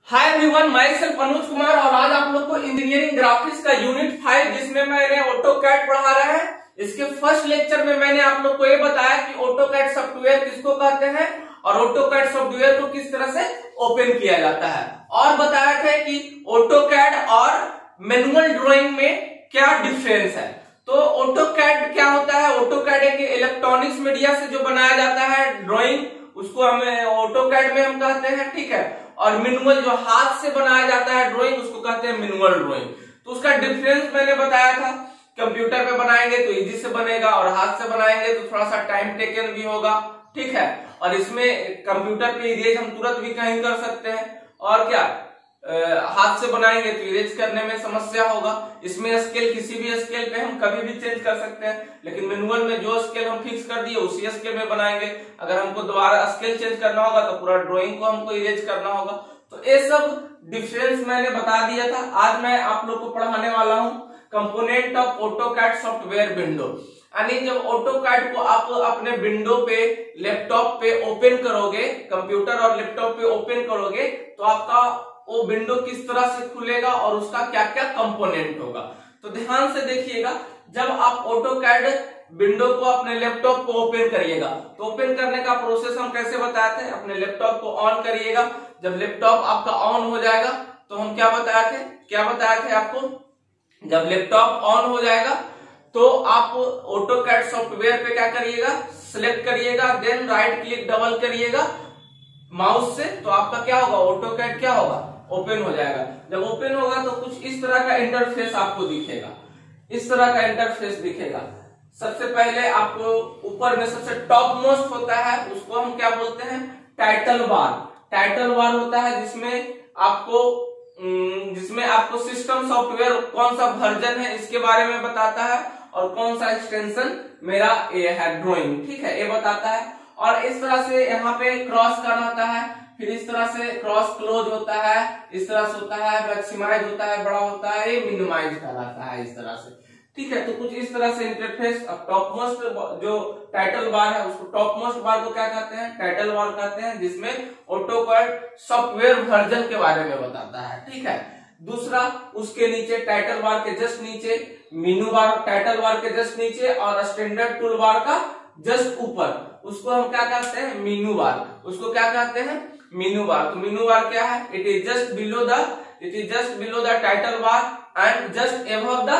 Hi everyone, my self Anuj Kumar और आज आप लोग को इंजीनियरिंग ग्राफिक्स का यूनिट 5 जिसमें मैंने ऑटोकैड पढ़ा रहा है। इसके फर्स्ट लेक्चर में मैंने आप लोग को ये बताया कि ऑटोकैड सॉफ्टवेयर किसको कहते हैं और ऑटोकैड सॉफ्टवेयर को किस तरह से ओपन किया जाता है, और बताया था कि ऑटोकैड और मैनुअल ड्राइंग में क्या डिफरेंस है। तो ऑटोकैड क्या होता है? ऑटोकैड एक इलेक्ट्रॉनिक्स मीडिया से जो बनाया जाता है ड्राइंग, उसको हमें ऑटोकैड में हम कहते हैं, ठीक है। और मैनुअल जो हाथ से बनाया जाता है ड्राइंग, उसको कहते हैं मैनुअल ड्राइंग। तो उसका डिफरेंस मैंने बताया था। कंप्यूटर पे बनाएंगे तो इजी से बनेगा और हाथ से बनाएंगे तो थोड़ा सा टाइम टेकन भी होगा, ठीक है। और इसमें कंप्यूटर पे इरेज हम तुरंत भी कहीं कर सकते हैं, और क्या हाथ से बनाएंगे तो इरेज करने में समस्या होगा। इसमें स्केल किसी भी स्केल पे हम कभी भी चेंज कर सकते हैं, लेकिन मैनुअल में जो स्केल हम फिक्स कर दिए उसी स्केल में बनाएंगे। अगर हमको दोबारा स्केल चेंज करना होगा तो पूरा ड्राइंग को हमको इरेज करना होगा। तो ये सब डिफरेंस मैंने बता दिया था। आज मैं आप लोग को पढ़ाने वाला हूँ component of AutoCAD software window. यानी जब ऑटोकैड को आप अपने विंडो पे, लैपटॉप पे ओपन करोगे, कंप्यूटर और लैपटॉप पे ओपन करोगे, तो आपका वो विंडो किस तरह से खुलेगा और उसका क्या क्या कंपोनेंट होगा। तो ध्यान से देखिएगा, जब आप ऑटोकैड विंडो को अपने लैपटॉप को ओपन करिएगा तो ओपन करने का प्रोसेस हम कैसे बताते हैं? अपने लैपटॉप को ऑन करिएगा। जब लैपटॉप आपका ऑन हो जाएगा तो हम क्या बताए थे आपको? जब लैपटॉप ऑन हो जाएगा तो आप ऑटोकैड सॉफ्टवेयर पे क्या करिएगा? सिलेक्ट करिएगा, देन राइट क्लिक डबल करिएगा माउस से, तो आपका क्या होगा? ऑटोकैड क्या होगा? ओपन हो जाएगा। जब ओपन होगा तो कुछ इस तरह का इंटरफेस आपको दिखेगा, इस तरह का इंटरफेस दिखेगा। सबसे पहले आपको ऊपर में सबसे टॉप मोस्ट होता है, उसको हम क्या बोलते हैं? Title bar. टाइटल बार होता है जिसमें आपको सिस्टम सॉफ्टवेयर कौन सा वर्जन है इसके बारे में बताता है, और कौन सा एक्सटेंशन मेरा ये है ड्राइंग, ठीक है, ये बताता है। और इस तरह से यहाँ पे क्रॉस का रहता है, फिर इस तरह से क्रॉस क्लोज होता है, इस तरह से होता है, मैक्सिमाइज होता है, बड़ा होता है, ये मिनिमाइज का रहता है, इस तरह से, ठीक है। तो कुछ इस तरह से इंटरफेस। अब टॉप मोस्ट जो टाइटल बार है उसको, टॉप मोस्ट बार को क्या कहते हैं? टाइटल बार कहते हैं, जिसमें ऑटोकैड सॉफ्टवेयर वर्जन के बारे में बताता है, ठीक है। दूसरा, उसके नीचे टाइटल बार के जस्ट नीचे मेनू बार, टाइटल बार के जस्ट नीचे और स्टैंडर्ड टूल बार का जस्ट ऊपर, उसको हम क्या कहते हैं? मेनू बार। उसको क्या कहते हैं? मेनू बार। तो मेनू बार क्या है? It is just below the title bar and just above the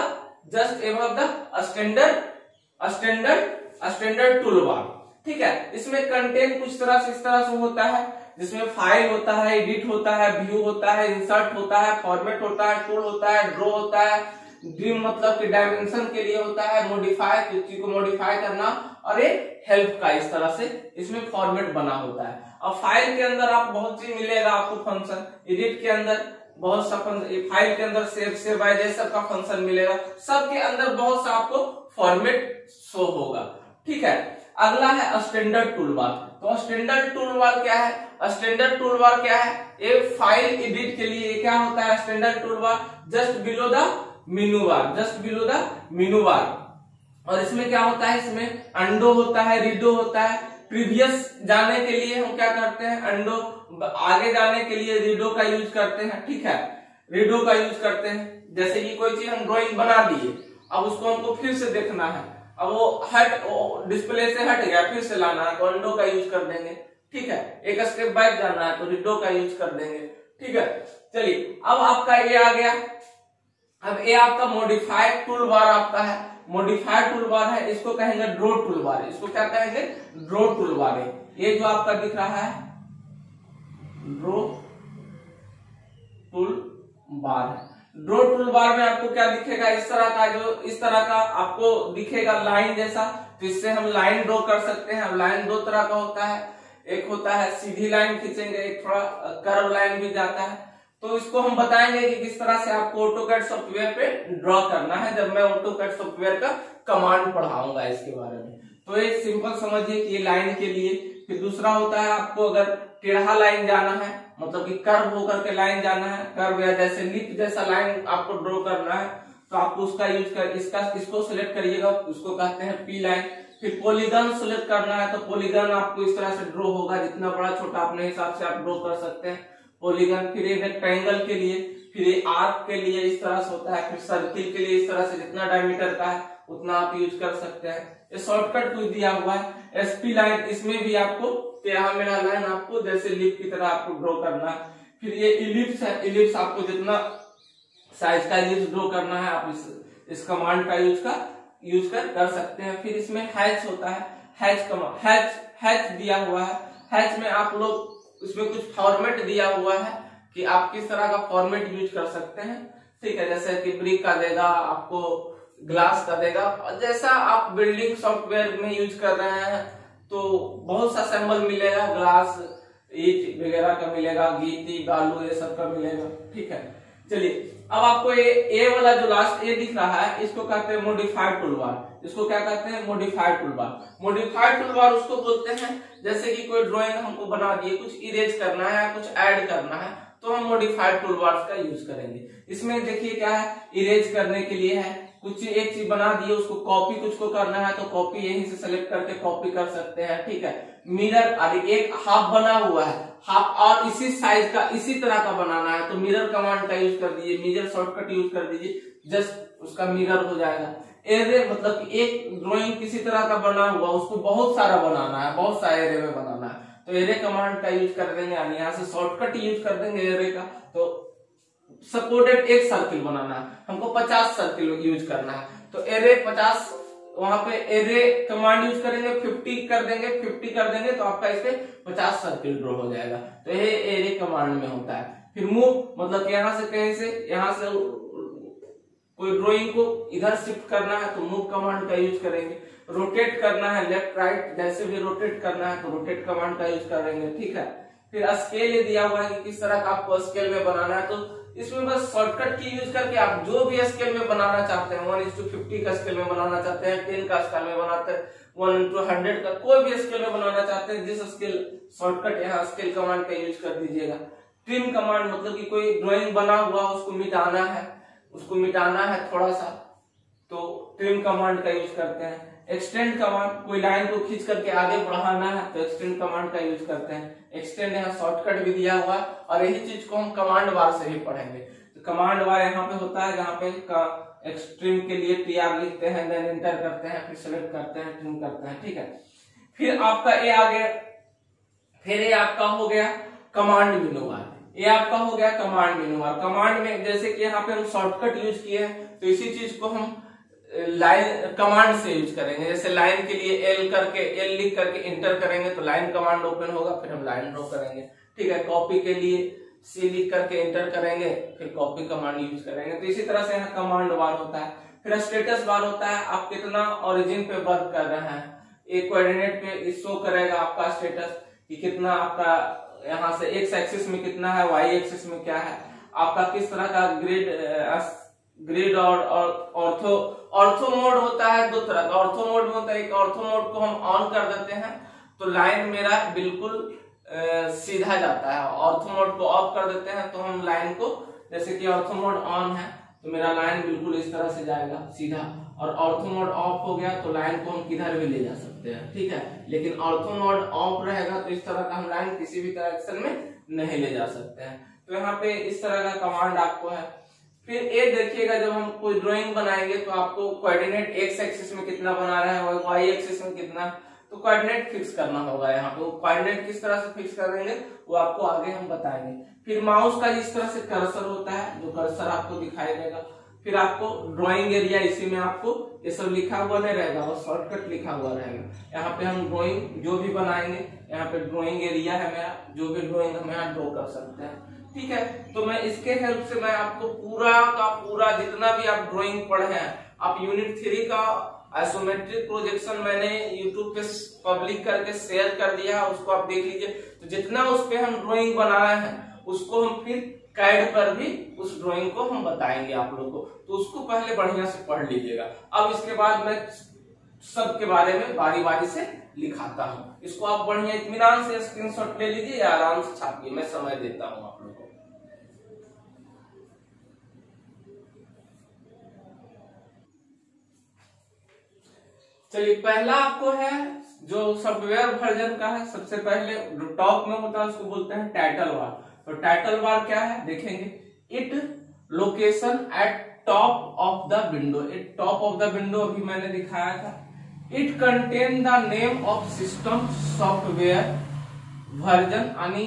standard tool bar, ठीक है। इसमें कंटेंट कुछ तरह से इस तरह से होता है, जिसमें फाइल होता है, एडिट होता है, व्यू होता है, इंसर्ट होता है, फॉर्मेट होता है, टूल होता है, ड्रॉ होता है, ड्रीम मतलब कि डायमेंशन के लिए होता है, मॉडिफाई, चीज को मॉडिफाई करना, और ये हेल्प का इस तरह से इसमें फॉर्मेट बना होता है। और फाइल के अंदर आप बहुत चीज मिलेगा आपको फंक्शन, एडिट के अंदर बहुत सा फंक्शन, फाइल के अंदर सेव बाय जैसा का फंक्शन मिलेगा, सबके अंदर बहुत सा आपको फॉर्मेट शो होगा, ठीक है। अगला है स्टैंडर्ड टूल बार। तो स्टैंडर्ड टूल बार क्या है? स्टैंडर्ड टूल बार क्या है? ये फाइल एडिट के लिए क्या होता है? Standard tool bar just below the मेनू बार। और इसमें क्या होता है? इसमें अंडो होता है, रीडो होता है। प्रीवियस जाने के लिए हम क्या करते हैं? अंडो, आगे जाने के लिए रीडो का यूज करते हैं, ठीक है, रीडो का यूज करते हैं। जैसे कि कोई चीज हम ड्राइंग बना दिए, अब उसको हमको फिर से देखना है, अब वो डिस्प्ले से हट गया, फिर से लाना है तो अंडो का यूज कर देंगे, ठीक है। एक स्टेप बैक जाना है तो रीडो का यूज कर देंगे, ठीक है। चलिए, अब आपका ये आ गया। अब ये आपका मॉडिफाइड टूल बार आपका है, मॉडिफाइड टूल बार है, इसको कहेंगे ड्रॉ टूल बार। इसको क्या कहेंगे? ड्रॉ टूल बार है। ये जो आपका दिख रहा है ड्रॉ टूल बार है। ड्रॉ टूल बार में आपको क्या दिखेगा? इस तरह का आपको दिखेगा लाइन जैसा। तो इससे हम लाइन ड्रॉ कर सकते हैं। अब लाइन दो तरह का होता है, एक होता है सीधी लाइन खींचेंगे, एक थोड़ा कर्व लाइन भी जाता है। तो इसको हम बताएंगे कि किस तरह से आपको ऑटोकैड सॉफ्टवेयर पे ड्रॉ करना है, जब मैं ऑटोकैड सॉफ्टवेयर का कमांड पढ़ाऊंगा इसके बारे में। तो एक सिंपल समझिए कि ये लाइन के लिए। फिर दूसरा होता है, आपको अगर टेढ़ा लाइन जाना है, मतलब कि कर्व होकर के लाइन जाना है, कर्व या जैसे लिप जैसा लाइन आपको ड्रॉ करना है, तो आपको उसका यूज कर इसको सिलेक्ट करिएगा, उसको कहते हैं पी लाइन। फिर पॉलीगन सिलेक्ट करना है, तो पॉलीगन आपको इस तरह से ड्रॉ होगा, जितना बड़ा छोटा अपने हिसाब से आप ड्रॉ कर सकते हैं। पॉलीगन, फिर ये रेक्टेंगल के लिए, फिर ये आर्क के लिए इस तरह से होता है, फिर सर्किल के लिए इस तरह से जितना डायमीटर का है उतना आप यूज कर सकते हैं। ये शॉर्टकट कुछ दिया हुआ है। एसपी लाइन, इसमें भी आपको टेढ़ा मेढ़ा लाइन आपको जैसे लिप की तरह आपको ड्रॉ करना है। फिर ये इलिप्स है, इलिप्स आपको जितना साइज का इलिप्स ड्रॉ करना है आप इस कमांड का यूज कर सकते हैं। फिर इसमें हैच होता है, हैच दिया हुआ है। हैच में आप लोग इसमें कुछ फॉर्मेट दिया हुआ है कि आप किस तरह का फॉर्मेट यूज कर सकते हैं, ठीक है। जैसे कि ब्रिक का देगा, आपको ग्लास का देगा, और जैसा आप बिल्डिंग सॉफ्टवेयर में यूज कर रहे हैं तो बहुत सा सिंबल मिलेगा, ग्लास, ईट वगैरह का मिलेगा, गीटी, बालू, ये सब का मिलेगा, ठीक है। चलिए अब आपको ये वाला जो लास्ट ए दिख रहा है इसको कहते हैं मॉडिफाइड टूलबार। इसको क्या कहते हैं? Modified toolbar. मॉडिफाइड टूलबार उसको बोलते हैं जैसे कि कोई ड्राइंग हमको बना दिए, कुछ इरेज करना है, कुछ ऐड करना है, तो हम मॉडिफाइड टूलबार्स का यूज करेंगे। इसमें देखिए क्या है, इरेज करने के लिए है, कुछ एक चीज बना दिए उसको कॉपी कुछ को करना है तो कॉपी यहीं से सेलेक्ट करके कॉपी कर सकते हैं, ठीक है। मिरर, अरे एक हाफ बना हुआ है, हाफ और इसी साइज का इसी तरह का बनाना है तो मिरर कमांड का यूज कर दीजिए, मिरर शॉर्टकट यूज कर दीजिए, जस्ट उसका मिरर हो जाएगा। एरे मतलब कि एक ड्राइंग किसी तरह का बना हुआ उसको बहुत सारा बनाना है, बहुत सारे एरे में बनाना है तो एरे कमांड का यूज कर देंगे, यानी यहाँ से शॉर्टकट यूज कर देंगे एरे का। तो सपोर्टेड एक सर्किल बनाना है, हमको 50 सर्किल यूज करना है तो एरे 50, वहां पे एरे कमांड यूज करेंगे, 50 कर देंगे, 50 कर देंगे तो आपका इस पे 50 सर्किल ड्रॉ हो जाएगा। तो ये एरे कमांड में होता है। फिर मूव मतलब यहाँ से कहीं से यहाँ से कोई ड्राइंग को इधर शिफ्ट करना है तो मूव कमांड का यूज करेंगे। रोटेट करना है लेफ्ट राइट, जैसे भी रोटेट करना है तो रोटेट कमांड का यूज करेंगे, ठीक है। फिर स्केल ये दिया हुआ है कि किस तरह का आपको स्केल में बनाना है, तो इसमें बस शॉर्टकट की यूज करके आप जो भी स्केल में बनाना चाहते हैं, 1:50 का स्केल में बनाना चाहते हैं, 10 का स्केल में बनाते हैं, 1:100 का कोई भी स्केल में बनाना चाहते हैं, जिस स्केल शॉर्टकट यहाँ स्केल कमांड का यूज कर दीजिएगा। ट्रिम कमांड मतलब कि कोई ड्राइंग बना हुआ उसको मिटाना है थोड़ा सा तो ट्रिम कमांड का यूज करते हैं। एक्सटेंड कमांड, कोई लाइन को खींच करके आगे बढ़ाना है तो एक्सटेंड कमांड का यूज करते हैं। एक्सटेंड यहाँ शॉर्टकट भी दिया हुआ और यही चीज को हम कमांड बार से भी पढ़ेंगे। तो कमांड बार यहाँ पे होता है जहाँ पे एक्सट्रीम के लिए TR लिखते हैं, देन एंटर करते हैं, फिर सेलेक्ट करते हैं, ट्रिम करते हैं, ठीक है। फिर आपका ये आ गया, फिर ये आपका हो गया कमांड मेनू बार, ये आपका हो गया कमांड मेनू बार। कमांड में जैसे कि यहाँ पे हम शॉर्टकट यूज किए हैं तो इसी चीज को हम लाइन कमांड से यूज करेंगे। जैसे लाइन के लिए एल लिख करके इंटर करेंगे तो लाइन कमांड ओपन होगा, फिर हम लाइन ड्रॉ करेंगे, ठीक है। कॉपी के लिए C लिख करके इंटर करेंगे, फिर कॉपी कमांड यूज करेंगे। तो इसी तरह से यहाँ कमांड बार होता है। फिर स्टेटस बार होता है, आप कितना ओरिजिन पे वर्क कर रहे हैं, एक कोऑर्डिनेट पे शो करेगा आपका स्टेटस कि कितना आपका यहाँ से एक्स एक्सिस में कितना है, वाई एक्सिस में क्या है, आपका किस तरह का ग्रिड और ऑर्थो मोड होता है। दो तरह का ऑर्थो मोड में होता है, एक ऑर्थो मोड को हम ऑन कर देते हैं तो लाइन मेरा बिल्कुल सीधा जाता है, ऑर्थो मोड को ऑफ कर देते हैं तो हम लाइन को, जैसे कि ऑर्थो मोड ऑन है तो मेरा लाइन बिल्कुल इस तरह से जाएगा सीधा, और ऑर्थो मोड ऑफ हो गया तो लाइन को हम किधर भी ले जा सकते हैं, ठीक है। लेकिन ऑर्थो मोड ऑफ रहेगा तो इस तरह का हम लाइन किसी भी डायरेक्शन में नहीं ले जा सकते हैं। तो यहाँ पे इस तरह का कमांड आपको है। फिर ये देखिएगा जब हम कोई ड्राइंग बनाएंगे तो आपको कोऑर्डिनेट एक्स एक्सिस में कितना बना रहा है, वाई एक्सिस में कितना, तो कोऑर्डिनेट फिक्स करना होगा। यहाँ पे कोऑर्डिनेट किस तरह से फिक्स करेंगे वो आपको आगे हम बताएंगे। फिर माउस का जिस तरह से कर्सर होता है, जो कर्सर आपको दिखाई देगा, फिर आपको ड्राइंग एरिया, इसी में आपको ये सब लिखा हुआ नहीं रहेगा और शॉर्टकट लिखा हुआ रहेगा। यहाँ पे हम ड्राइंग जो भी बनाएंगे, यहाँ पे ड्राइंग एरिया है मेरा, जो भी ड्राइंग हम यहाँ ड्रॉ कर सकते हैं, ठीक है। तो मैं इसके हेल्प से मैं आपको पूरा का पूरा जितना भी आप ड्राइंग पढ़े हैं, आप यूनिट 3 का आइसोमेट्रिक प्रोजेक्शन मैंने यूट्यूब पे पब्लिक करके शेयर कर दिया है, उसको आप देख लीजिए। तो जितना उस पे हम ड्राइंग बनाए हैं उसको हम फिर कैड पर भी उस ड्राइंग को हम बताएंगे आप लोग को, तो उसको पहले बढ़िया से पढ़ लीजिएगा। अब इसके बाद मैं सब के बारे में बारी बारी से लिखाता हूँ, इसको आप बढ़िया इत्मीनान से स्क्रीनशॉट ले लीजिए या आराम से छापिए, मैं समय देता हूँ आप लोग को। चलिए पहला आपको है जो सॉफ्टवेयर वर्जन का है, सबसे पहले टॉप में होता है उसको बोलते हैं टाइटल बार। तो टाइटल बार क्या है देखेंगे, it location eight top of the window, it top of the window अभी मैंने दिखाया था। It contain the name of system software version, यानी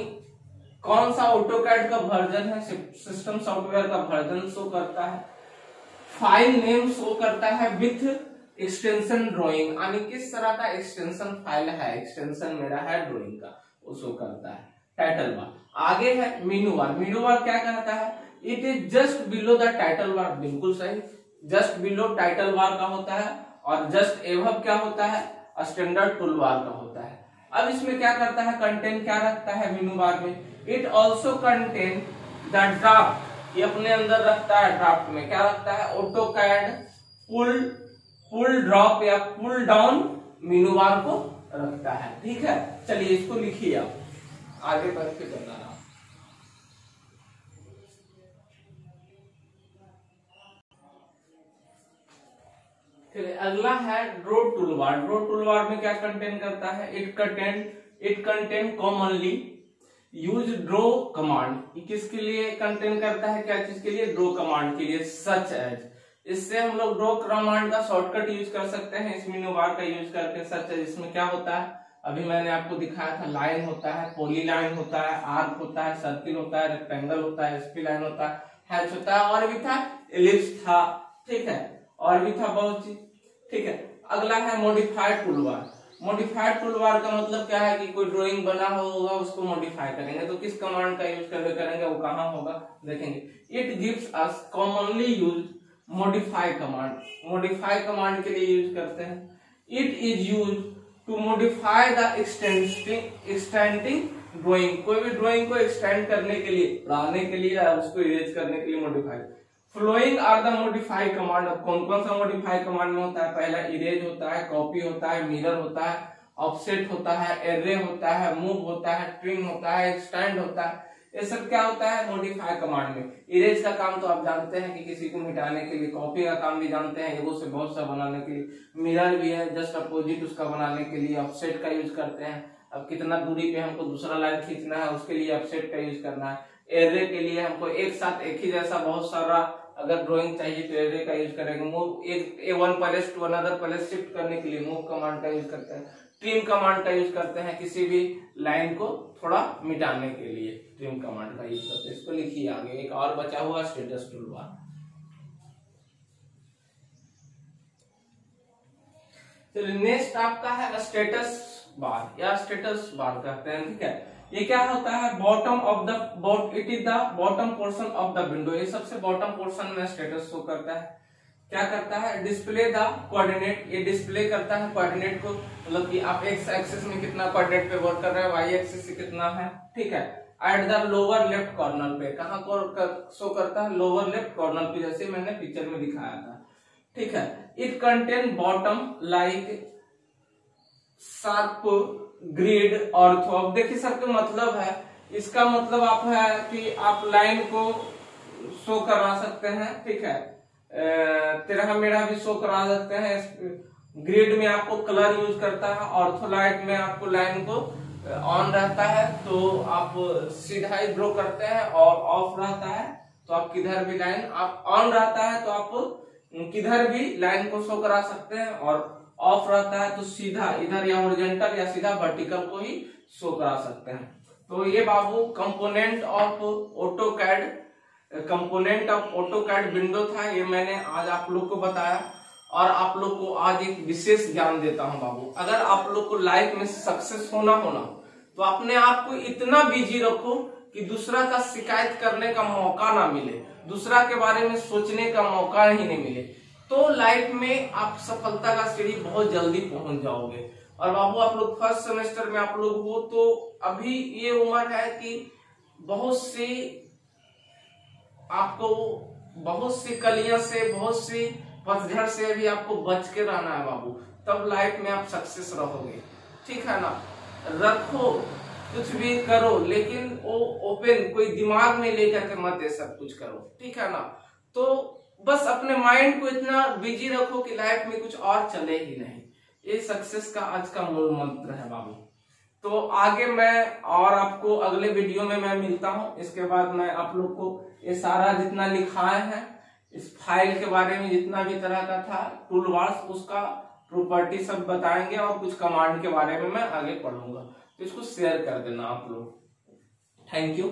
कौन सा ऑटोकैड का वर्जन है, सिस्टम सॉफ्टवेयर का वर्जन शो करता है। फाइल नेम शो करता है विथ एक्सटेंशन ड्राइंग, यानी किस तरह का एक्सटेंशन फाइल है, एक्सटेंशन मेरा है ड्राइंग का, वो शो करता है टाइटल बार। आगे है मेनू बार, मेनू बार क्या कहता है, it is just below the title bar, बिल्कुल सही, जस्ट बिलो टाइटल बार का होता है, और जस्ट एबव क्या होता है, स्टैंडर्ड टूल बार का होता है। अब इसमें क्या करता है, कंटेंट क्या रखता है मेनू बार में, it also contain the draft, ये अपने अंदर रखता है, ड्राफ्ट में क्या रखता है, ऑटोकैड पुल ड्रॉप या पुल डाउन मेनू बार को रखता है। ठीक है, चलिए इसको लिखिए आप, आगे बढ़ के बताना। फिर अगला है ड्रॉ टूलबार। ड्रॉ टूलबार में क्या कंटेन करता है, it contain commonly use draw command, किसके लिए कंटेन करता है, क्या चीज के लिए, ड्रॉ कमांड के लिए। सच एज, इससे हम लोग ड्रॉ कमांड का शॉर्टकट यूज कर सकते हैं इस मेनू बार का यूज करके। सच एज इसमें क्या होता है, अभी मैंने आपको दिखाया था, लाइन होता है, पॉली लाइन होता है, आर्क होता है, सर्किल होता है, रेक्टेंगल होता है, स्पी लाइन होता है, हैच होता है, और भी था एलिप्स था, ठीक है, और भी था बहुत चीज। ठीक है, अगला है मॉडिफाइड टूलबार। मॉडिफाइड टूलबार का मतलब क्या है कि कोई ड्राइंग बना होगा उसको मॉडिफाई करेंगे, तो किस कमांड का यूज करेंगे, वो कहाँ होगा देखेंगे। It gives us commonly use modify command, modify command के लिए यूज करते हैं। It is use to modify the extending drawing, कोई भी ड्राइंग को एक्सटेंड करने के लिए, बढ़ाने के लिए, या उसको इरेज करने के लिए modify. Following are the modify command. अब कौन कौन सा मॉडिफाई कमांड में होता है, पहला इरेज होता है, कॉपी होता है, मिरर होता है, ऑफसेट होता है, एरे होता है, मूव होता है, ट्रिम होता है, एक्सटेंड होता है, ये सब क्या होता है मॉडिफाई कमांड में। इरेज का काम तो आप जानते हैं कि किसी को मिटाने के लिए, कॉपी का काम भी जानते हैं, एगो से बहुत सा बनाने के लिए, मिरर भी है जस्ट अपोजिट उसका बनाने के लिए, ऑफसेट का यूज करते हैं, अब कितना दूरी पे हमको दूसरा लाइन खींचना है उसके लिए ऑफसेट का यूज करना है। एरे के लिए हमको एक साथ एक ही जैसा बहुत सारा अगर ड्राइंग चाहिए तो एरे का यूज करेंगे। मूव एक one place to another place shift करने के लिए मूव कमांड का यूज करते हैं। ट्रिम कमांड का यूज करते हैं किसी भी लाइन को थोड़ा मिटाने के लिए, ट्रिम कमांड का यूज करते हैं। इसको लिखिए आगे, एक और बचा हुआ स्टेटस टूलबार। चलिए नेक्स्ट आपका है स्टेटस बार या स्टेटस बार कहते हैं। ठीक है, ये क्या होता है, bottom of the it is the bottom portion of the window, ये सबसे बॉटम पोर्शन में स्टेटस शो करता है। क्या करता है, डिस्प्ले द कोऑर्डिनेट, ये डिस्प्ले करता है कोऑर्डिनेट को, मतलब कि आप एक्स एक्सिस में कितना कोऑर्डिनेट पे वर्क कर रहे हैं, वाई एक्सिस से कितना है। ठीक है, at the lower left corner पे, कहाँ को शो करता है, लोअर लेफ्ट कॉर्नर पे, जैसे मैंने पिक्चर में दिखाया था। ठीक है, it contain bottom like sharp grid ortho. अब देखिए सबके मतलब है, इसका मतलब आप है कि आप लाइन को शो करा सकते हैं। ठीक है, तेरह मेरा भी शो करा सकते हैं। ग्रिड में आपको कलर यूज करता है, ऑर्थोलाइट में आपको लाइन को ऑन रहता है तो आप सीधा ही ड्रॉ करते हैं, और ऑफ रहता है तो आप किधर भी लाइन, आप ऑन रहता है तो आप किधर भी लाइन को शो करा सकते हैं, और ऑफ रहता है तो सीधा इधर या हॉरिजॉन्टल या सीधा वर्टिकल को ही शो करा सकते हैं। तो ये बाबू component of AutoCAD, component of AutoCAD window था, ये मैंने आज आप लोग को बताया। और आप लोग को आज एक विशेष ज्ञान देता हूं बाबू, अगर आप लोग को लाइफ में सक्सेस होना तो अपने आप को इतना बिजी रखो कि दूसरा का शिकायत करने का मौका ना मिले, दूसरा के बारे में सोचने का मौका ही नहीं मिले, तो लाइफ में आप सफलता का सीढ़ी बहुत जल्दी पहुंच जाओगे। और बाबू आप लोग फर्स्ट सेमेस्टर में आप लोग हो, तो अभी ये उम्र है कि बहुत सी कलियां से, बहुत सी पतझड़ से भी आपको बच के रहना है बाबू, तब लाइफ में आप सक्सेस रहोगे। ठीक है ना, रखो कुछ भी करो लेकिन वो ओपन, कोई दिमाग में लेकर के मत ये सब कुछ करो। ठीक है ना, तो बस अपने माइंड को इतना बिजी रखो कि लाइफ में कुछ और चले ही नहीं। ये सक्सेस का आज का मूल मंत्र है बाबू। तो आगे मैं और आपको अगले वीडियो में मैं मिलता हूं। इसके बाद मैं आप लोग को ये सारा जितना लिखाए हैं इस फाइल के बारे में, जितना भी तरह का था टूल बार्स, उसका प्रॉपर्टी सब बताएंगे और कुछ कमांड के बारे में मैं आगे पढ़ूंगा। तो इसको शेयर कर देना आप लोग। Thank you.